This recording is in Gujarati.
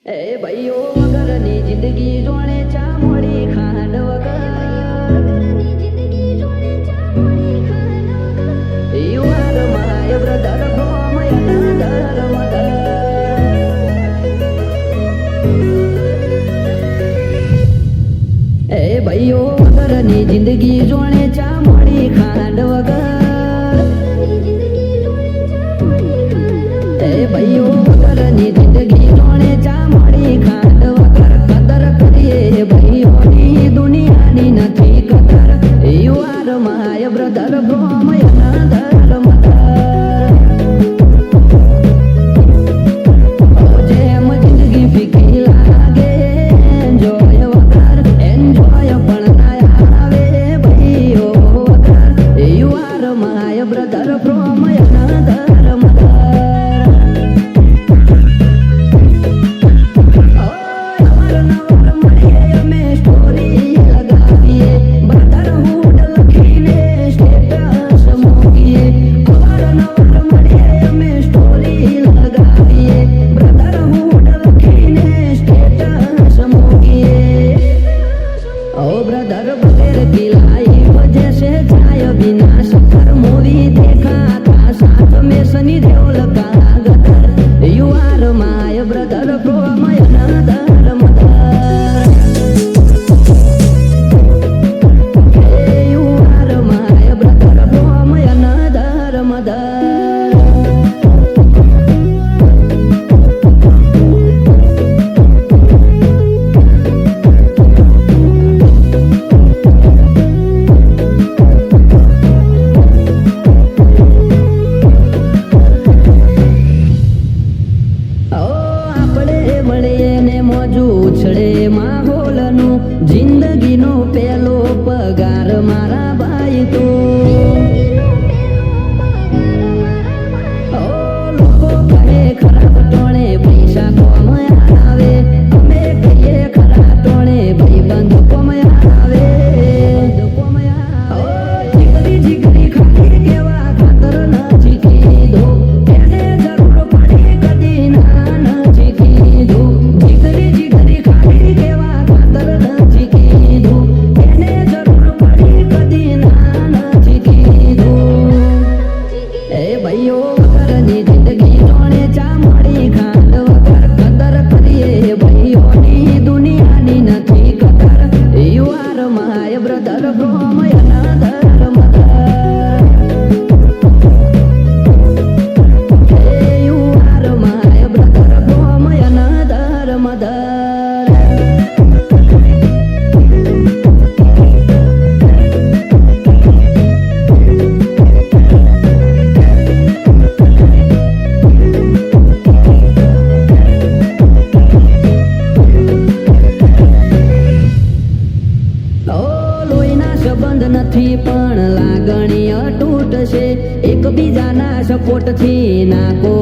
એ ભાઈઓ વગરની જિંદગી જોણે ચા મોડી ખાંડ વગર you are my brother from another mother એ ભાઈઓ વગરની જિંદગી જોણે ચા મોડી ખાંડ વગર એ ભાઈઓ વગરની જિંદગી જોણે ચા મોડી ખાંડ વગર કદર કરીએ ભાઈઓની દુનિયાની નથી કદર you are my brother from another mother જેમ જિંદગી ફીકી લાગે એન્જોય વગર એન્જોય પણ ના આવે ભાઈઓ વગર you are my brother from another mother brother बगैर की लाइफ जैसे चाय बिना शक्कर मूवी देखा था साथ में सनी देओल का Gadar you are my brother from another mother you are my brother from another mother ઉછળે માહોલનું જિંદગીનો પેલો પગાર મારા ભાઈ તો લોકો કહે ખરાબ ટોણે પૈસા કોમ આવે અમે કહીએ ખરા ટોણે ભાઈબંધ કોમ આવે જીગરી જીગરી ખાલી કેવા ખાતર નથી કીધું એને જરૂર પડી કદી ના નથી કીધું brother from another mother you are my brother from another mother સંબંધ નથી પણ લાગણી અતૂટ છે એકબીજાના સપોર્ટથી ના કોઈ